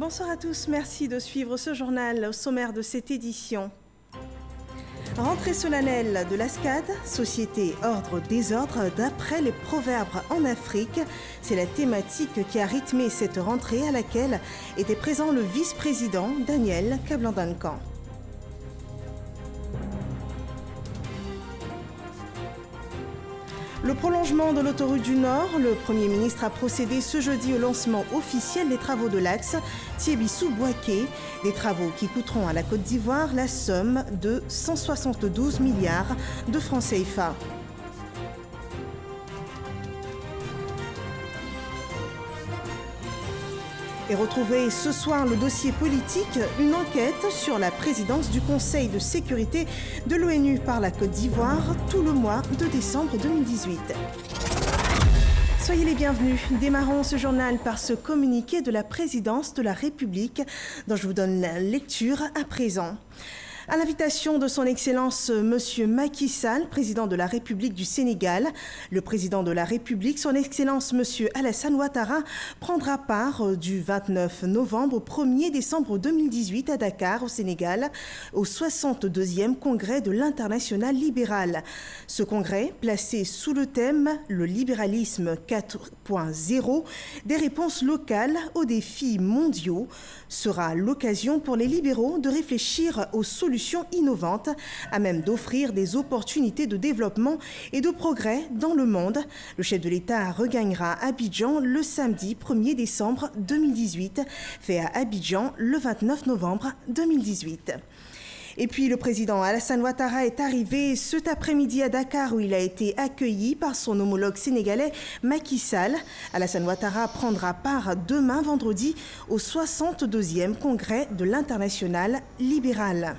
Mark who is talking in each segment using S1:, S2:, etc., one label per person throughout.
S1: Bonsoir à tous, merci de suivre ce journal au sommaire de cette édition. Rentrée solennelle de l'ASCAD, Société, Ordre, Désordre, d'après les proverbes en Afrique. C'est la thématique qui a rythmé cette rentrée à laquelle était présent le vice-président Daniel Kablandankan. Le prolongement de l'autoroute du Nord, le Premier ministre a procédé ce jeudi au lancement officiel des travaux de l'axe Thiébissou-Bouaké, des travaux qui coûteront à la Côte d'Ivoire la somme de 172 milliards de francs CFA. Et retrouvez ce soir le dossier politique, une enquête sur la présidence du Conseil de sécurité de l'ONU par la Côte d'Ivoire tout le mois de décembre 2018. Soyez les bienvenus. Démarrons ce journal par ce communiqué de la présidence de la République dont je vous donne la lecture à présent. À l'invitation de son Excellence Monsieur Macky Sall, président de la République du Sénégal, le président de la République, son Excellence Monsieur Alassane Ouattara, prendra part du 29 novembre au 1er décembre 2018 à Dakar, au Sénégal, au 62e congrès de l'Internationale libérale. Ce congrès, placé sous le thème « Le libéralisme 4.0 », des réponses locales aux défis mondiaux, sera l'occasion pour les libéraux de réfléchir aux solutions innovantes à même d'offrir des opportunités de développement et de progrès dans le monde. Le chef de l'État regagnera Abidjan le samedi 1er décembre 2018, fait à Abidjan le 29 novembre 2018. Et puis le président Alassane Ouattara est arrivé cet après-midi à Dakar où il a été accueilli par son homologue sénégalais Macky Sall. Alassane Ouattara prendra part demain vendredi au 62e congrès de l'Internationale libérale.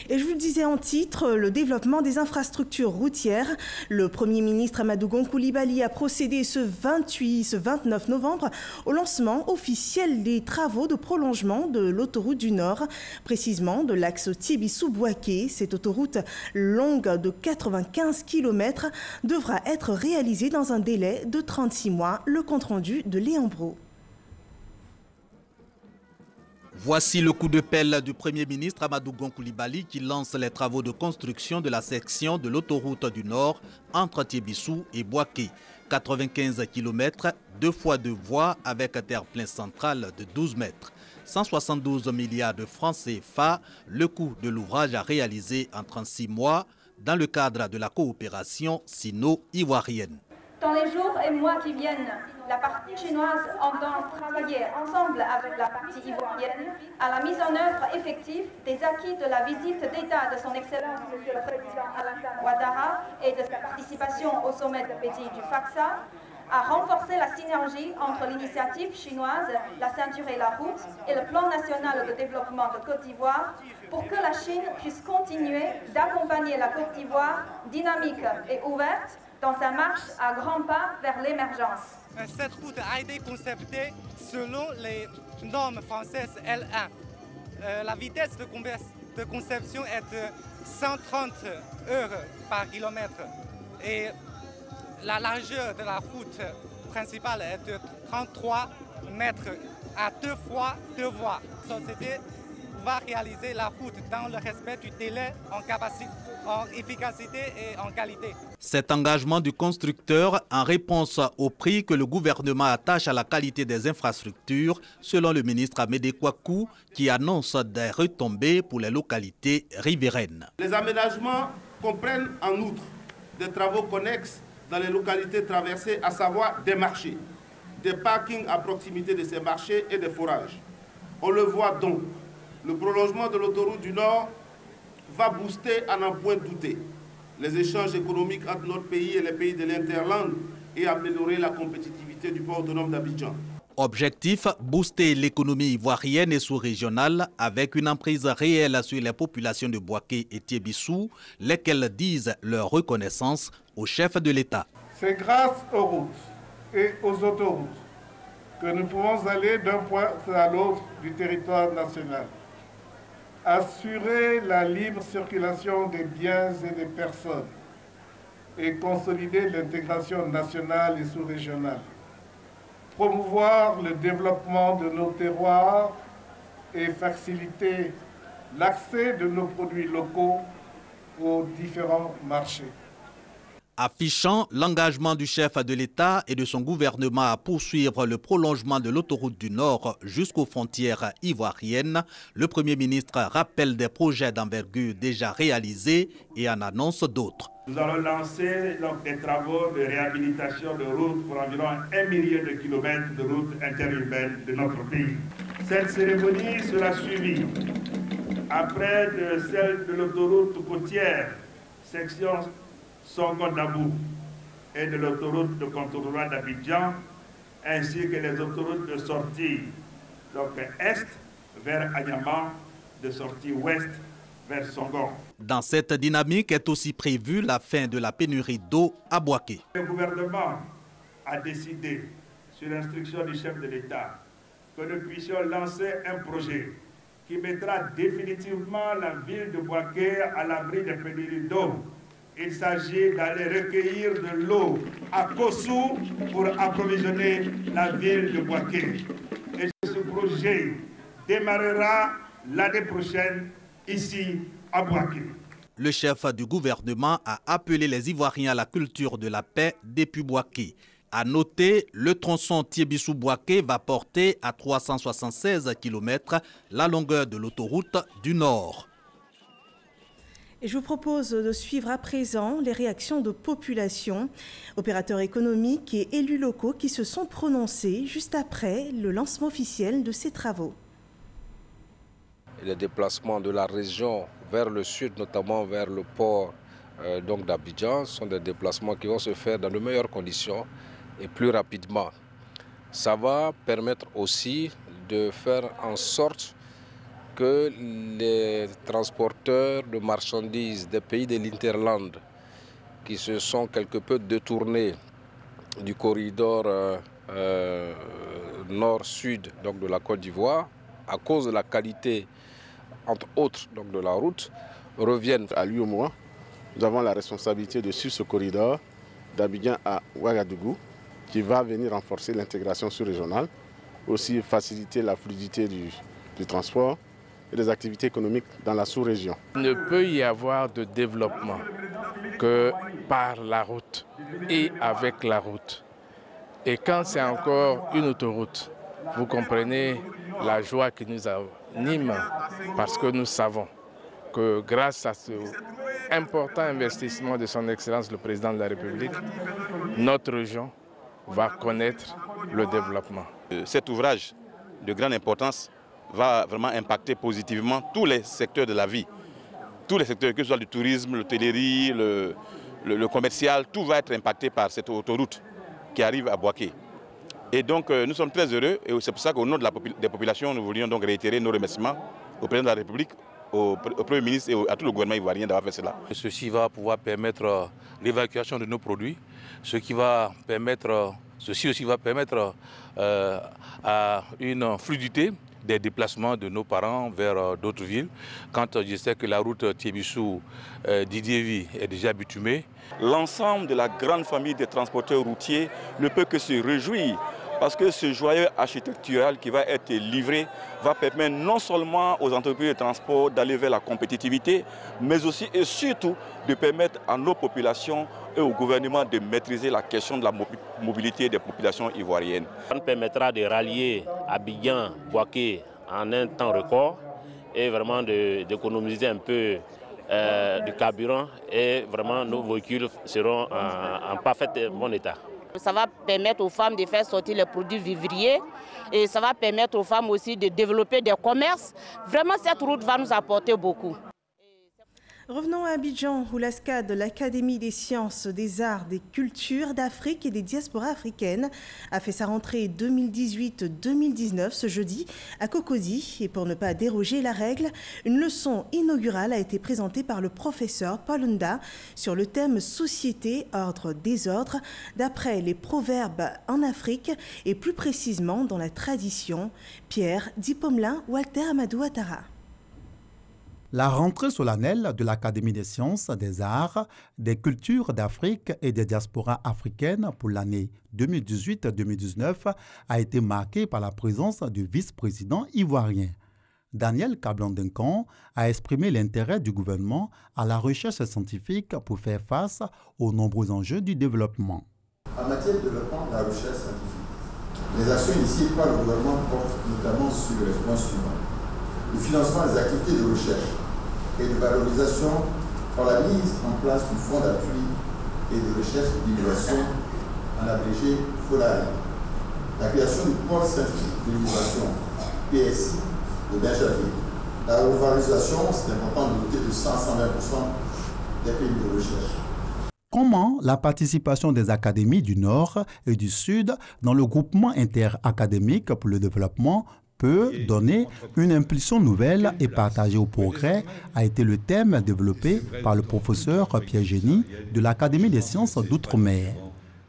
S1: Et je vous le disais en titre, le développement des infrastructures routières. Le Premier ministre Amadou Gon Coulibaly a procédé ce 29 novembre au lancement officiel des travaux de prolongement de l'autoroute du Nord, précisément de l'axe Thiébissou-Bouaké. Cette autoroute longue de 95 km devra être réalisée dans un délai de 36 mois. Le compte-rendu de Léon Brault.
S2: Voici le coup de pelle du Premier ministre Amadou Gon Coulibaly qui lance les travaux de construction de la section de l'autoroute du Nord entre Thiébissou et Bouaké. 95 km, 2 fois 2 voies avec terre-plein central de 12 mètres. 172 milliards de francs CFA, le coût de l'ouvrage a réalisé en 36 mois dans le cadre de la coopération sino-ivoirienne.
S3: Dans les jours et mois qui viennent, la partie chinoise entend travailler ensemble avec la partie ivoirienne à la mise en œuvre effective des acquis de la visite d'État de son Excellence Monsieur le Président Alassane Ouattara et de sa participation au sommet de Pékin du FACSA, à renforcer la synergie entre l'initiative chinoise, la ceinture et la route, et le plan national de développement de Côte d'Ivoire pour que la Chine puisse continuer d'accompagner la Côte d'Ivoire dynamique et ouverte dans sa marche à grands pas vers l'émergence.
S4: Cette route a été conceptée selon les normes françaises L1. La vitesse de conception est de 130 heures par kilomètre et la largeur de la route principale est de 33 mètres à 2 fois 2 voies. La société va réaliser la route dans le respect du délai en capacité, en efficacité et en qualité.
S2: Cet engagement du constructeur en réponse au prix que le gouvernement attache à la qualité des infrastructures, selon le ministre Amédée Kouakou, qui annonce des retombées pour les localités riveraines.
S5: Les aménagements comprennent en outre des travaux connexes dans les localités traversées, à savoir des marchés, des parkings à proximité de ces marchés et des forages. On le voit donc, le prolongement de l'autoroute du Nord va booster à n'en point douter les échanges économiques entre notre pays et les pays de l'Interland et améliorer la compétitivité du port autonome d'Abidjan.
S2: Objectif, booster l'économie ivoirienne et sous-régionale avec une emprise réelle sur les populations de Bouaké et Thiébissou, lesquelles disent leur reconnaissance au chef de l'État.
S6: C'est grâce aux routes et aux autoroutes que nous pouvons aller d'un point à l'autre du territoire national. Assurer la libre circulation des biens et des personnes et consolider l'intégration nationale et sous-régionale. promouvoir le développement de nos terroirs et faciliter l'accès de nos produits locaux aux différents marchés.
S2: Affichant l'engagement du chef de l'État et de son gouvernement à poursuivre le prolongement de l'autoroute du Nord jusqu'aux frontières ivoiriennes, le Premier ministre rappelle des projets d'envergure déjà réalisés et en annonce d'autres.
S7: Nous allons lancer donc des travaux de réhabilitation de routes pour environ 1 million de kilomètres de routes interurbaines de notre pays. Cette cérémonie sera suivie après de celle de l'autoroute côtière, section Songo-Dabou, et de l'autoroute de contournement d'Abidjan, ainsi que les autoroutes de sortie donc est vers Anyama, de sortie ouest vers Songo.
S2: Dans cette dynamique est aussi prévue la fin de la pénurie d'eau à Bouaké.
S7: Le gouvernement a décidé, sur l'instruction du chef de l'État, que nous puissions lancer un projet qui mettra définitivement la ville de Bouaké à l'abri des pénuries d'eau. Il s'agit d'aller recueillir de l'eau à Kossou pour approvisionner la ville de Bouaké. Et ce projet démarrera l'année prochaine ici à Bouaké.
S2: Le chef du gouvernement a appelé les Ivoiriens à la culture de la paix depuis Bouaké. À noter, le tronçon Thiébissou-Bouaké va porter à 376 km la longueur de l'autoroute du Nord.
S1: Et je vous propose de suivre à présent les réactions de population, opérateurs économiques et élus locaux qui se sont prononcés juste après le lancement officiel de ces travaux.
S8: Les déplacements de la région vers le sud, notamment vers le port d'Abidjan, sont des déplacements qui vont se faire dans de meilleures conditions et plus rapidement. Ça va permettre aussi de faire en sorte que les transporteurs de marchandises des pays de l'Interland qui se sont quelque peu détournés du corridor nord-sud de la Côte d'Ivoire, à cause de la qualité, entre autres, de la route, reviennent.
S9: À l'UEMOA, nous avons la responsabilité de suivre ce corridor d'Abidjan à Ouagadougou, qui va venir renforcer l'intégration sous-régionale, aussi faciliter la fluidité du transport et des activités économiques dans la sous-région.
S10: Il ne peut y avoir de développement que par la route et avec la route. Et quand c'est encore une autoroute, vous comprenez la joie qui nous anime parce que nous savons que grâce à ce important investissement de son Excellence le Président de la République, notre région va connaître le développement.
S11: Cet ouvrage de grande importance va vraiment impacter positivement tous les secteurs de la vie. Tous les secteurs, que ce soit le tourisme, l'hôtellerie, le commercial, tout va être impacté par cette autoroute qui arrive à Bouaké. Et donc nous sommes très heureux et c'est pour ça qu'au nom des populations, nous voulions donc réitérer nos remerciements au Président de la République, au Premier ministre et à tout le gouvernement ivoirien d'avoir fait cela.
S12: Ceci va pouvoir permettre l'évacuation de nos produits, ceci aussi va permettre à une fluidité des déplacements de nos parents vers d'autres villes. Quand je sais que la route Thiébissou-Didiévi est déjà bitumée.
S11: L'ensemble de la grande famille des transporteurs routiers ne peut que se réjouir parce que ce joyau architectural qui va être livré va permettre non seulement aux entreprises de transport d'aller vers la compétitivité, mais aussi et surtout de permettre à nos populations et au gouvernement de maîtriser la question de la mobilité des populations ivoiriennes.
S13: Ça nous permettra de rallier Abidjan, Bouaké en un temps record et vraiment d'économiser un peu de carburant et vraiment nos véhicules seront en parfait bon état.
S14: Ça va permettre aux femmes de faire sortir les produits vivriers et ça va permettre aux femmes aussi de développer des commerces. Vraiment, cette route va nous apporter beaucoup.
S1: Revenons à Abidjan, où l'ASCAD, l'Académie des sciences, des arts, des cultures d'Afrique et des diasporas africaines, a fait sa rentrée 2018-2019 ce jeudi à Cocody. Et pour ne pas déroger la règle, une leçon inaugurale a été présentée par le professeur Paul Nda sur le thème « Société, ordre, désordre » d'après les proverbes en Afrique et plus précisément dans la tradition. Pierre Dipomelin, Walter Amadou Ouattara.
S15: La rentrée solennelle de l'Académie des sciences, des arts, des cultures d'Afrique et des diasporas africaines pour l'année 2018-2019 a été marquée par la présence du vice-président ivoirien. Daniel Kablan-Duncan a exprimé l'intérêt du gouvernement à la recherche scientifique pour faire face aux nombreux enjeux du développement.
S16: En matière de développement de la recherche scientifique, les actions initiées par le gouvernement portent notamment sur les points suivants. Le financement des activités de recherche et de valorisation par la mise en place du fonds d'appui et de recherche et d'innovation, en abrégé FOLARI. La création du pôle scientifique de l'innovation, PSI, de Benjamin. La revalorisation, c'est important de noter de 100-120% des pays de recherche.
S15: Comment la participation des académies du Nord et du Sud dans le groupement interacadémique pour le développement peut donner une impulsion nouvelle et partagée au progrès a été le thème développé par le professeur Pierre Génie de l'Académie des sciences d'Outre-mer.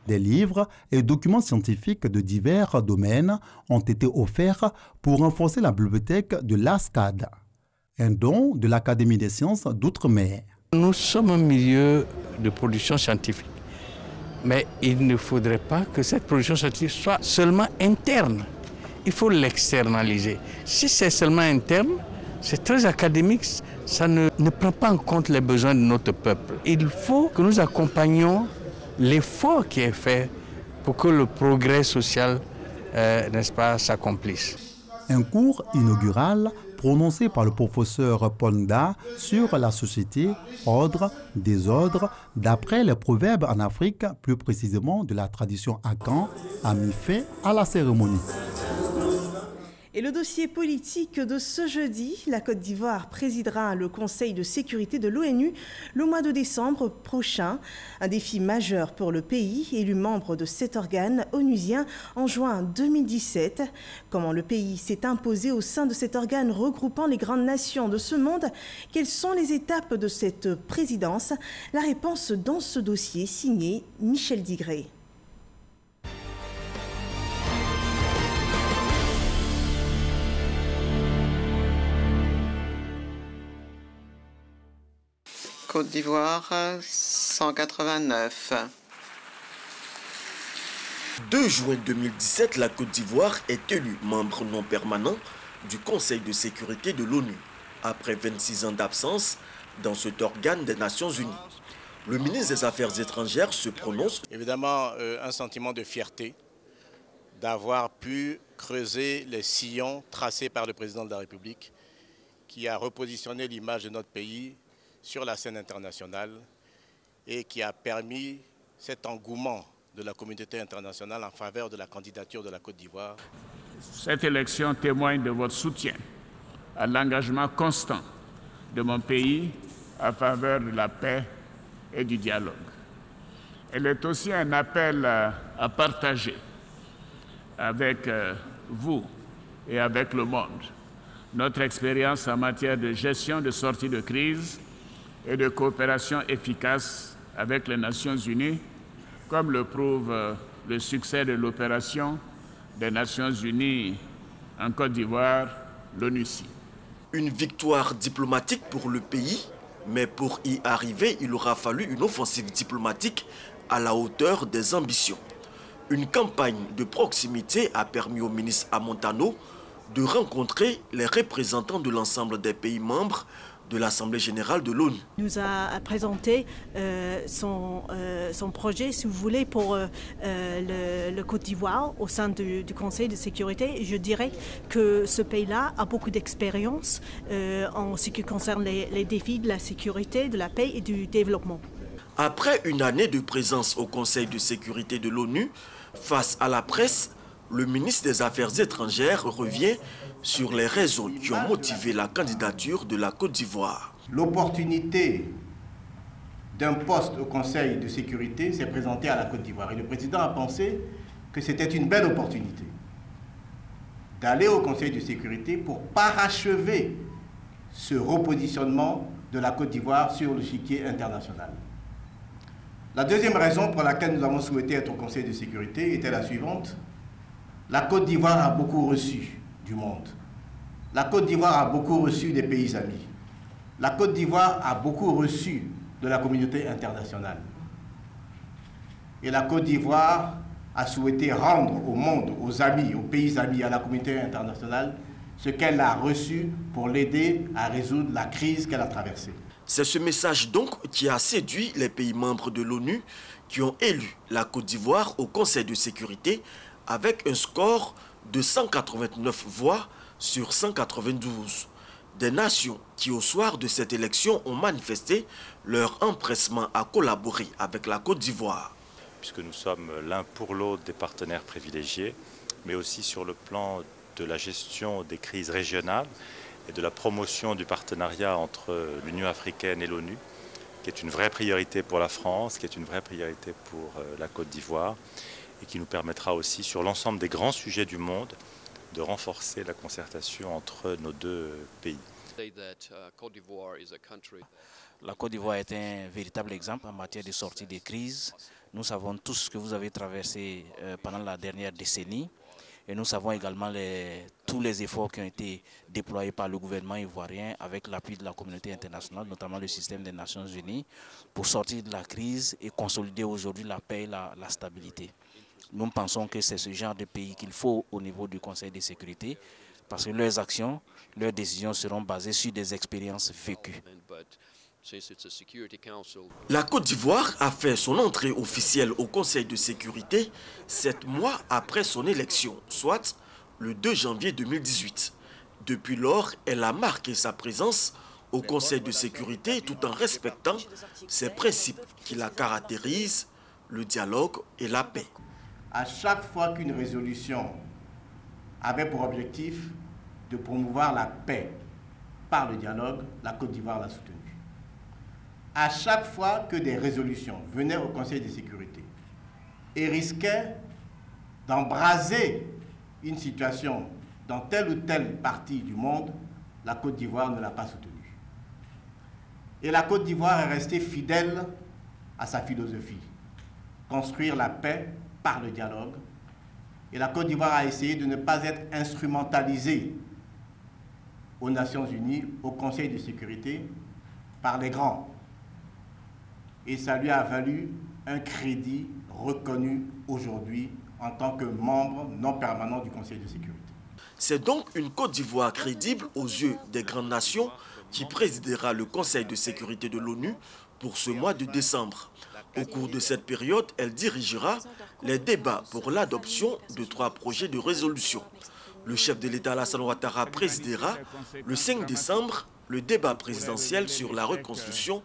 S15: Des livres et documents scientifiques de divers domaines ont été offerts pour renforcer la bibliothèque de l'ASCAD, un don de l'Académie des sciences d'Outre-mer.
S17: Nous sommes un milieu de production scientifique, mais il ne faudrait pas que cette production scientifique soit seulement interne. Il faut l'externaliser. Si c'est seulement interne, c'est très académique, ça ne prend pas en compte les besoins de notre peuple. Il faut que nous accompagnions l'effort qui est fait pour que le progrès social, n'est-ce pas, s'accomplisse.
S15: Un cours inaugural prononcé par le professeur Ponda sur la société, ordre, désordre, d'après les proverbes en Afrique, plus précisément de la tradition Akan, a mis fin à la cérémonie.
S1: Et le dossier politique de ce jeudi, la Côte d'Ivoire présidera le Conseil de sécurité de l'ONU le mois de décembre prochain. Un défi majeur pour le pays, élu membre de cet organe onusien en juin 2017. Comment le pays s'est imposé au sein de cet organe regroupant les grandes nations de ce monde? Quelles sont les étapes de cette présidence? La réponse dans ce dossier signé Michel Digré.
S18: Côte d'Ivoire, 189.
S19: 2 juin 2017, la Côte d'Ivoire est élue membre non permanent du Conseil de sécurité de l'ONU, après 26 ans d'absence dans cet organe des Nations Unies. Le ministre des Affaires étrangères se prononce.
S20: Évidemment, un sentiment de fierté d'avoir pu creuser les sillons tracés par le président de la République, qui a repositionné l'image de notre pays sur la scène internationale et qui a permis cet engouement de la communauté internationale en faveur de la candidature de la Côte d'Ivoire.
S21: Cette élection témoigne de votre soutien à l'engagement constant de mon pays en faveur de la paix et du dialogue. Elle est aussi un appel à partager avec vous et avec le monde notre expérience en matière de gestion de sortie de crise et de coopération efficace avec les Nations Unies, comme le prouve le succès de l'opération des Nations Unies en Côte d'Ivoire, l'ONUCI.
S19: Une victoire diplomatique pour le pays, mais pour y arriver, il aura fallu une offensive diplomatique à la hauteur des ambitions. Une campagne de proximité a permis au ministre Amontano de rencontrer les représentants de l'ensemble des pays membres de l'Assemblée générale de l'ONU.
S22: Il nous a présenté son projet, si vous voulez, pour le Côte d'Ivoire au sein du Conseil de sécurité. Je dirais que ce pays-là a beaucoup d'expérience en ce qui concerne les défis de la sécurité, de la paix et du développement.
S19: Après une année de présence au Conseil de sécurité de l'ONU, face à la presse, le ministre des Affaires étrangères revient sur les raisons qui ont motivé la candidature de la Côte d'Ivoire.
S23: L'opportunité d'un poste au Conseil de sécurité s'est présentée à la Côte d'Ivoire et le président a pensé que c'était une belle opportunité d'aller au Conseil de sécurité pour parachever ce repositionnement de la Côte d'Ivoire sur l'échiquier international. La deuxième raison pour laquelle nous avons souhaité être au Conseil de sécurité était la suivante. La Côte d'Ivoire a beaucoup reçu du monde. La Côte d'Ivoire a beaucoup reçu des pays amis. La Côte d'Ivoire a beaucoup reçu de la communauté internationale. Et la Côte d'Ivoire a souhaité rendre au monde, aux amis, aux pays amis, à la communauté internationale, ce qu'elle a reçu pour l'aider à résoudre la crise qu'elle a traversée.
S19: C'est ce message donc qui a séduit les pays membres de l'ONU qui ont élu la Côte d'Ivoire au Conseil de sécurité avec un score de 189 voix sur 192. Des nations qui, au soir de cette élection, ont manifesté leur empressement à collaborer avec la Côte d'Ivoire.
S3: Puisque nous sommes l'un pour l'autre des partenaires privilégiés, mais aussi sur le plan de la gestion des crises régionales et de la promotion du partenariat entre l'Union africaine et l'ONU, qui est une vraie priorité pour la France, qui est une vraie priorité pour la Côte d'Ivoire, et qui nous permettra aussi, sur l'ensemble des grands sujets du monde, de renforcer la concertation entre nos deux pays.
S4: La Côte d'Ivoire est un véritable exemple en matière de sortie des crises. Nous savons tous ce que vous avez traversé pendant la dernière décennie. Et nous savons également tous les efforts qui ont été déployés par le gouvernement ivoirien avec l'appui de la communauté internationale, notamment le système des Nations Unies, pour sortir de la crise et consolider aujourd'hui la paix et la stabilité. Nous pensons que c'est ce genre de pays qu'il faut au niveau du Conseil de sécurité, parce que leurs actions, leurs décisions seront basées sur des expériences vécues.
S19: La Côte d'Ivoire a fait son entrée officielle au Conseil de sécurité 7 mois après son élection, soit le 2 janvier 2018. Depuis lors, elle a marqué sa présence au Conseil de sécurité tout en respectant ces principes qui la caractérisent, le dialogue et la paix.
S23: À chaque fois qu'une résolution avait pour objectif de promouvoir la paix par le dialogue, la Côte d'Ivoire l'a soutenue. À chaque fois que des résolutions venaient au Conseil de sécurité et risquaient d'embraser une situation dans telle ou telle partie du monde, la Côte d'Ivoire ne l'a pas soutenue. Et la Côte d'Ivoire est restée fidèle à sa philosophie, construire la paix par le dialogue. Et la Côte d'Ivoire a essayé de ne pas être instrumentalisée aux Nations Unies, au Conseil de sécurité, par les grands. Et ça lui a valu un crédit reconnu aujourd'hui en tant que membre non permanent du Conseil de sécurité.
S19: C'est donc une Côte d'Ivoire crédible aux yeux des grandes nations qui présidera le Conseil de sécurité de l'ONU pour ce mois de décembre. Au cours de cette période, elle dirigera les débats pour l'adoption de 3 projets de résolution. Le chef de l'État Alassane Ouattara présidera le 5 décembre le débat présidentiel sur la reconstruction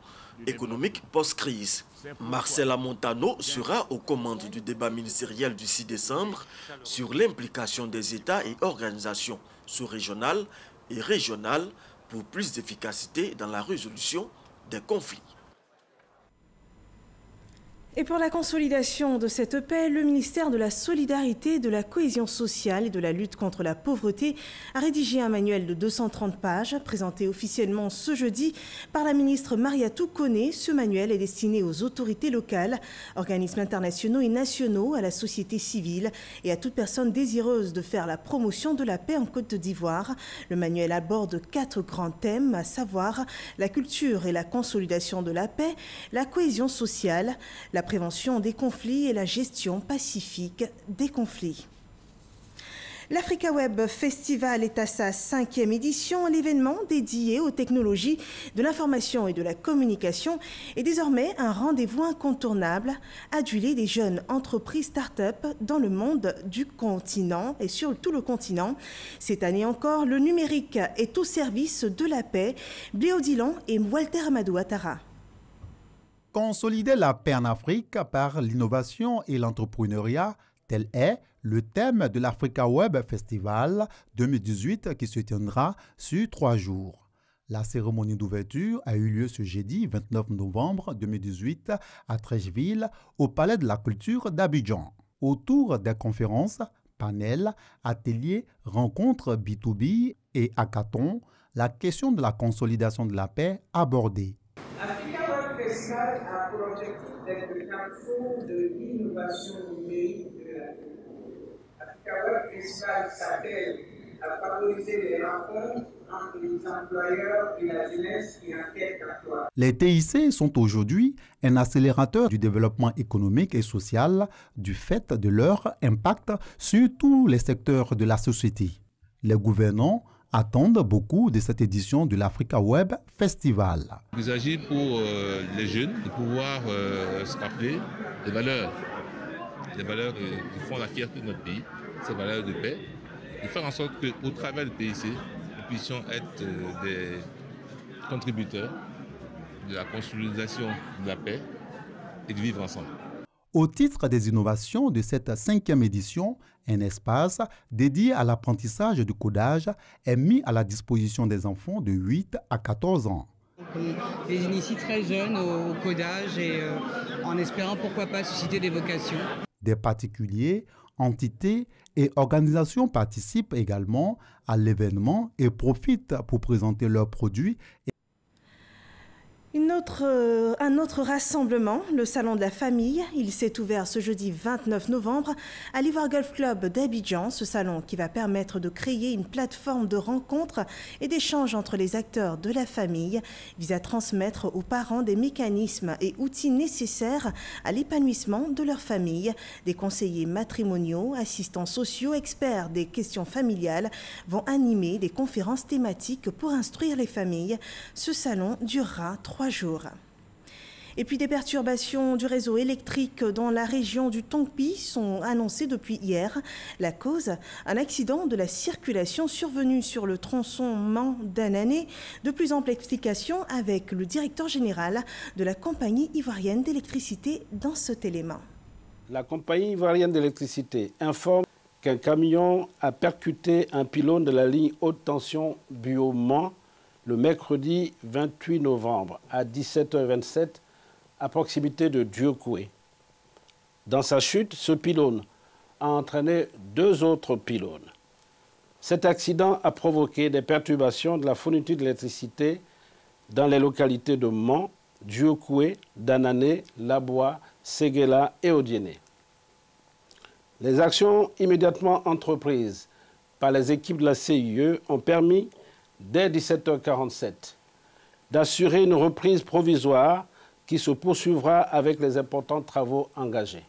S19: économique post-crise. Marcela Montano sera aux commandes du débat ministériel du 6 décembre sur l'implication des États et organisations sous-régionales et régionales pour plus d'efficacité dans la résolution des conflits.
S1: Et pour la consolidation de cette paix, le ministère de la Solidarité, de la Cohésion sociale et de la lutte contre la pauvreté a rédigé un manuel de 230 pages, présenté officiellement ce jeudi par la ministre Mariatou Koné. Ce manuel est destiné aux autorités locales, organismes internationaux et nationaux, à la société civile et à toute personne désireuse de faire la promotion de la paix en Côte d'Ivoire. Le manuel aborde 4 grands thèmes, à savoir la culture et la consolidation de la paix, la cohésion sociale, la prévention des conflits et la gestion pacifique des conflits. L'Africa Web Festival est à sa 5e édition. L'événement dédié aux technologies de l'information et de la communication est désormais un rendez-vous incontournable, adulé des jeunes entreprises start-up dans le monde du continent et sur tout le continent. Cette année encore, le numérique est au service de la paix. Bléo Dillon et Walter Amadou Ouattara.
S15: Consolider la paix en Afrique par l'innovation et l'entrepreneuriat, tel est le thème de l'Africa Web Festival 2018 qui se tiendra sur 3 jours. La cérémonie d'ouverture a eu lieu ce jeudi 29 novembre 2018 à Treichville, au Palais de la Culture d'Abidjan. Autour des conférences, panels, ateliers, rencontres B2B et hackathons, la question de la consolidation de la paix abordée.
S5: Festival a pour objectif d'être le carrefour de l'innovation numérique de l'Afrique. L'Africa Web Festival s'appelle à favoriser les rencontres entre les employeurs et la jeunesse qui en quête d'emploi.
S15: Les TIC sont aujourd'hui un accélérateur du développement économique et social du fait de leur impact sur tous les secteurs de la société. Les gouvernants attendent beaucoup de cette édition de l'Africa Web Festival.
S12: Il s'agit pour les jeunes de pouvoir se rappeler des valeurs qui font la fierté de notre pays, ces valeurs de paix, de faire en sorte qu'au travers du PIC, nous puissions être des contributeurs de la consolidation de la paix et de vivre ensemble.
S15: Au titre des innovations de cette 5e édition, un espace dédié à l'apprentissage du codage est mis à la disposition des enfants de 8 à 14 ans.
S2: On les initie très jeunes au codage et en espérant pourquoi pas susciter des vocations.
S15: Des particuliers, entités et organisations participent également à l'événement et profitent pour présenter leurs produits.
S1: Un autre rassemblement, le Salon de la Famille. Il s'est ouvert ce jeudi 29 novembre à l'Ivoire Golf Club d'Abidjan. Ce salon qui va permettre de créer une plateforme de rencontres et d'échanges entre les acteurs de la famille vise à transmettre aux parents des mécanismes et outils nécessaires à l'épanouissement de leur famille. Des conseillers matrimoniaux, assistants sociaux, experts des questions familiales vont animer des conférences thématiques pour instruire les familles. Ce salon durera 3 jours. Et puis des perturbations du réseau électrique dans la région du Tongpi sont annoncées depuis hier. La cause, un accident de la circulation survenu sur le tronçon Mans-Danané. De plus amples explications avec le directeur général de la compagnie ivoirienne d'électricité dans cet élément.
S6: La compagnie ivoirienne d'électricité informe qu'un camion a percuté un pylône de la ligne haute tension Buau-Mans le mercredi 28 novembre à 17h27 à proximité de Dieucoué. Dans sa chute, ce pylône a entraîné 2 autres pylônes. Cet accident a provoqué des perturbations de la fourniture d'électricité dans les localités de Mans, Dieucoué, Danané, Laboua, Séguéla et Odiéné. Les actions immédiatement entreprises par les équipes de la CIE ont permis dès 17h47, d'assurer une reprise provisoire qui se poursuivra avec les importants travaux engagés.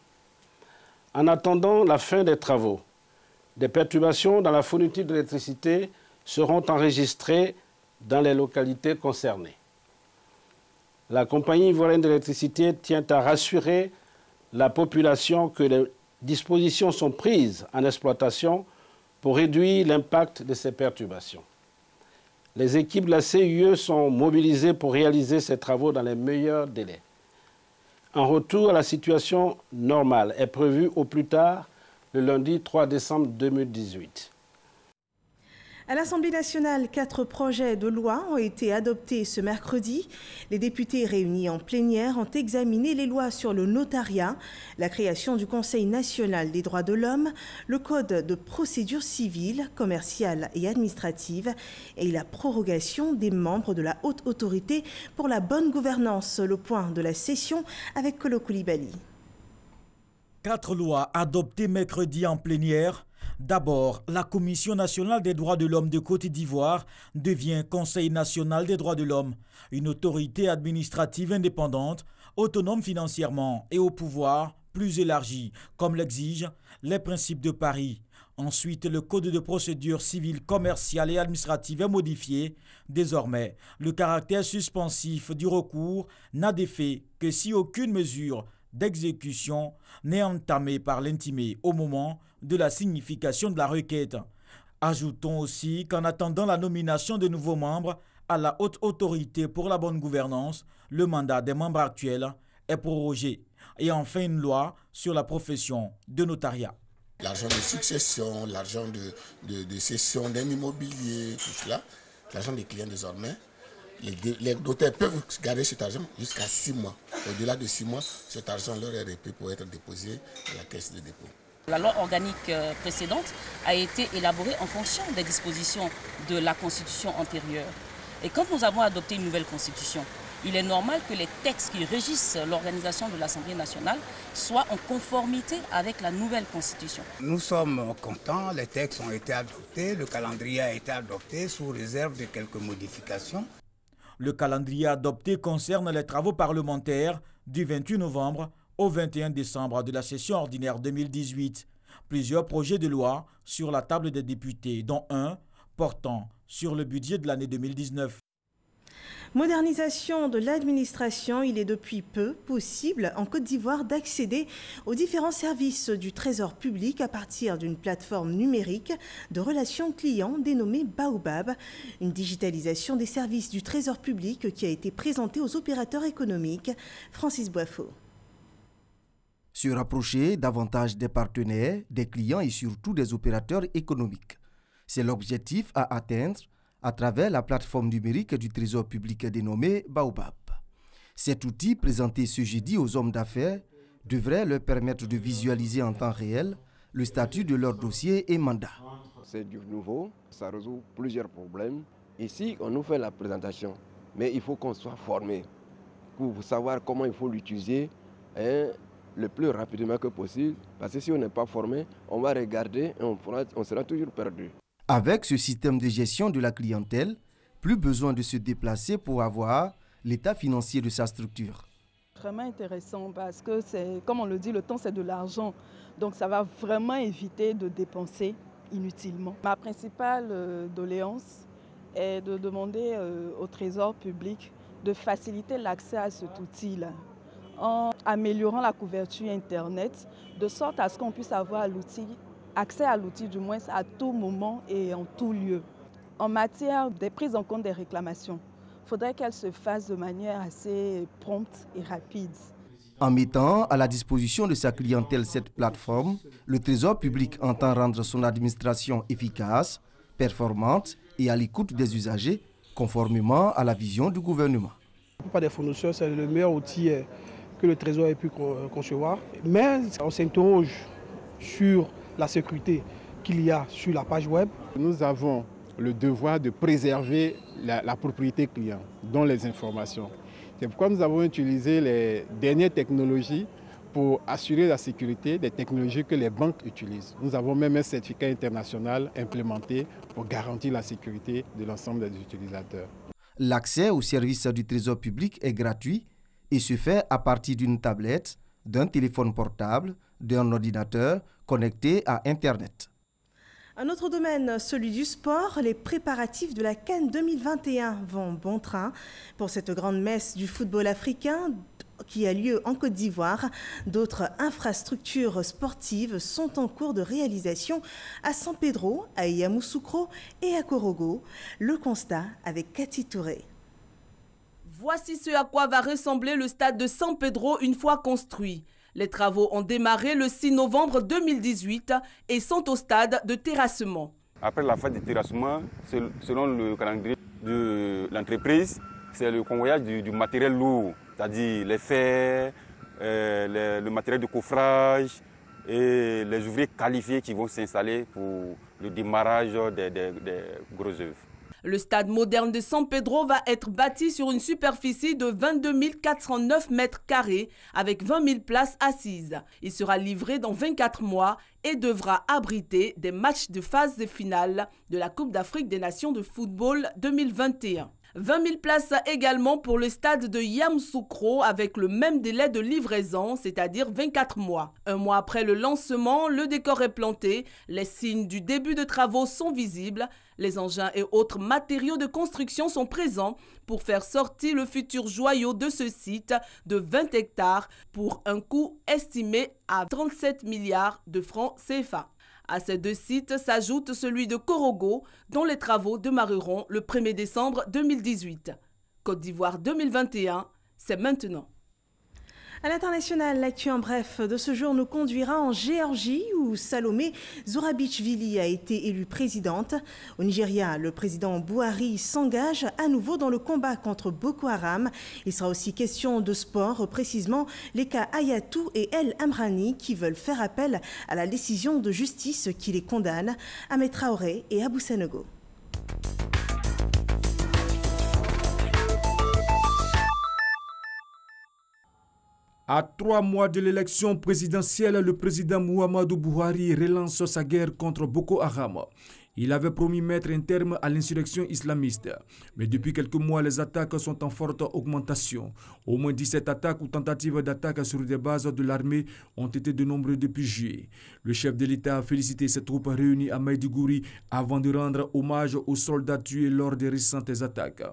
S6: En attendant la fin des travaux, des perturbations dans la fourniture d'électricité seront enregistrées dans les localités concernées. La compagnie ivoirienne d'électricité tient à rassurer la population que les dispositions sont prises en exploitation pour réduire l'impact de ces perturbations. Les équipes de la CIE sont mobilisées pour réaliser ces travaux dans les meilleurs délais. Un retour à la situation normale est prévu au plus tard le lundi 3 décembre 2018.
S1: À l'Assemblée nationale, 4 projets de loi ont été adoptés ce mercredi. Les députés réunis en plénière ont examiné les lois sur le notariat, la création du Conseil national des droits de l'homme, le code de procédure civile, commerciale et administrative et la prorogation des membres de la haute autorité pour la bonne gouvernance. Le point de la session avec Kolo Koulibaly.
S7: 4 lois adoptées mercredi en plénière. D'abord, la Commission nationale des droits de l'homme de Côte d'Ivoire devient Conseil national des droits de l'homme, une autorité administrative indépendante, autonome financièrement et au pouvoir plus élargi, comme l'exigent les principes de Paris. Ensuite, le Code de procédure civile, commerciale et administrative est modifié. Désormais, le caractère suspensif du recours n'a d'effet que si aucune mesure d'exécution n'est entamée par l'intimé au moment de la signification de la requête. Ajoutons aussi qu'en attendant la nomination de nouveaux membres à la haute autorité pour la bonne gouvernance, le mandat des membres actuels est prorogé. Et enfin, une loi sur la profession de notariat.
S24: L'argent de succession, l'argent de cession d'un immobilier, tout cela, l'argent des clients désormais, les notaires peuvent garder cet argent jusqu'à 6 mois. Au-delà de 6 mois, cet argent leur est repris pour être déposé à la caisse de dépôt.
S25: La loi organique précédente a été élaborée en fonction des dispositions de la Constitution antérieure. Et quand nous avons adopté une nouvelle Constitution, il est normal que les textes qui régissent l'organisation de l'Assemblée nationale soient en conformité avec la nouvelle Constitution.
S8: Nous sommes contents, les textes ont été adoptés, le calendrier a été adopté sous réserve de quelques modifications.
S7: Le calendrier adopté concerne les travaux parlementaires du 28 novembre au 21 décembre de la session ordinaire 2018. Plusieurs projets de loi sur la table des députés, dont un portant sur le budget de l'année 2019.
S1: Modernisation de l'administration, il est depuis peu possible en Côte d'Ivoire d'accéder aux différents services du Trésor public à partir d'une plateforme numérique de relations clients dénommée Baobab, une digitalisation des services du Trésor public qui a été présentée aux opérateurs économiques. Francis Boifo.
S9: Se rapprocher davantage des partenaires, des clients et surtout des opérateurs économiques. C'est l'objectif à atteindre à travers la plateforme numérique du Trésor public dénommée Baobab. Cet outil, présenté ce jeudi aux hommes d'affaires, devrait leur permettre de visualiser en temps réel le statut de leur dossier et mandat.
S10: C'est du nouveau, ça résout plusieurs problèmes. Ici, on nous fait la présentation, mais il faut qu'on soit formé pour savoir comment il faut l'utiliser le plus rapidement que possible, parce que si on n'est pas formé, on va regarder et on sera toujours perdu.
S9: Avec ce système de gestion de la clientèle, plus besoin de se déplacer pour avoir l'état financier de sa structure.
S11: Vraiment intéressant parce que, comme on le dit, le temps c'est de l'argent. Donc ça va vraiment éviter de dépenser inutilement. Ma principale doléance est de demander au Trésor public de faciliter l'accès à cet outil-là en améliorant la couverture Internet de sorte à ce qu'on puisse avoir accès à l'outil du moins à tout moment et en tout lieu. En matière des prises en compte des réclamations, il faudrait qu'elles se fassent de manière assez prompte et rapide.
S9: En mettant à la disposition de sa clientèle cette plateforme, le Trésor public entend rendre son administration efficace, performante et à l'écoute des usagers, conformément à la vision du gouvernement.
S13: La plupart des fournisseurs, c'est le meilleur outil que le Trésor ait pu concevoir. Mais on s'interroge sur la sécurité qu'il y a sur la page web.
S26: Nous avons le devoir de préserver la propriété client, dont les informations. C'est pourquoi nous avons utilisé les dernières technologies pour assurer la sécurité des technologies que les banques utilisent. Nous avons même un certificat international implémenté pour garantir la sécurité de l'ensemble des utilisateurs.
S9: L'accès aux services du Trésor public est gratuit et se fait à partir d'une tablette, d'un téléphone portable, d'un ordinateur connecté à Internet.
S1: Un autre domaine, celui du sport, les préparatifs de la CAN 2021 vont bon train. Pour cette grande messe du football africain qui a lieu en Côte d'Ivoire, d'autres infrastructures sportives sont en cours de réalisation à San Pedro, à Yamoussoukro et à Korogo. Le constat avec Cathy Touré.
S27: Voici ce à quoi va ressembler le stade de San Pedro une fois construit. Les travaux ont démarré le 6 novembre 2018 et sont au stade de terrassement.
S28: Après la phase de terrassement, selon le calendrier de l'entreprise, c'est le convoyage du matériel lourd, c'est-à-dire les fers, le matériel de coffrage et les ouvriers qualifiés qui vont s'installer pour le démarrage des grosses œuvres.
S27: Le stade moderne de San Pedro va être bâti sur une superficie de 22 409 mètres carrés avec 20 000 places assises. Il sera livré dans 24 mois et devra abriter des matchs de phase de finale de la Coupe d'Afrique des Nations de football 2021. 20 000 places également pour le stade de Yamoussoukro avec le même délai de livraison, c'est-à-dire 24 mois. Un mois après le lancement, le décor est planté, les signes du début de travaux sont visibles, les engins et autres matériaux de construction sont présents pour faire sortir le futur joyau de ce site de 20 hectares pour un coût estimé à 37 milliards de francs CFA. À ces deux sites s'ajoute celui de Korogo, dont les travaux démarreront le 1er décembre 2018. Côte d'Ivoire 2021, c'est maintenant.
S1: À l'international, l'actu en bref de ce jour nous conduira en Géorgie où Salomé Zourabichvili a été élue présidente. Au Nigeria, le président Buhari s'engage à nouveau dans le combat contre Boko Haram. Il sera aussi question de sport, précisément les cas Ayatou et El Amrani qui veulent faire appel à la décision de justice qui les condamne. Ahmed Traoré et Abou Sanogo.
S3: À 3 mois de l'élection présidentielle, le président Muhammadu Buhari relance sa guerre contre Boko Haram. Il avait promis mettre un terme à l'insurrection islamiste. Mais depuis quelques mois, les attaques sont en forte augmentation. Au moins 17 attaques ou tentatives d'attaque sur des bases de l'armée ont été dénombrées depuis juillet. Le chef de l'État a félicité ses troupes réunies à Maïdougouri avant de rendre hommage aux soldats tués lors des récentes attaques.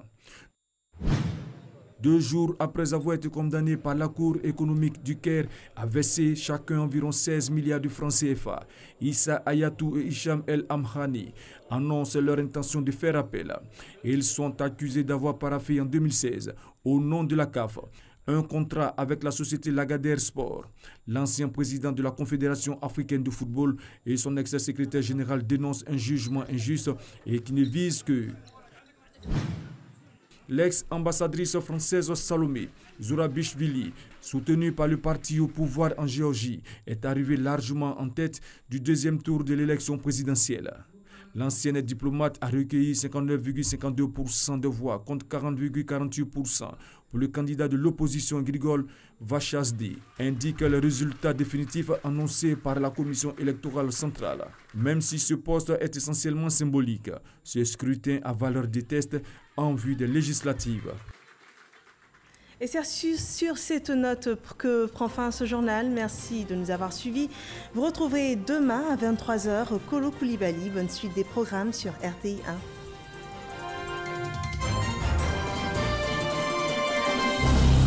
S3: 2 jours après avoir été condamnés par la Cour économique du Caire à verser chacun environ 16 milliards de francs CFA, Issa Hayatou et Hicham El Amhani annoncent leur intention de faire appel. Ils sont accusés d'avoir paraphé en 2016, au nom de la CAF, un contrat avec la société Lagardère Sport. L'ancien président de la Confédération africaine de football et son ex-secrétaire général dénoncent un jugement injuste et qui ne vise que... L'ex-ambassadrice française Salomé Zourabichvili, soutenue par le parti au pouvoir en Géorgie, est arrivée largement en tête du 2e tour de l'élection présidentielle. L'ancienne diplomate a recueilli 59,52% de voix contre 40,48% pour le candidat de l'opposition Grigol Vachasdi, indique le résultat définitif annoncé par la Commission électorale centrale. Même si ce poste est essentiellement symbolique, ce scrutin a valeur de test en vue des législatives.
S1: Et c'est sur cette note que prend fin ce journal. Merci de nous avoir suivis. Vous retrouverez demain à 23h Kolo Koulibaly. Bonne suite des programmes sur RTI 1.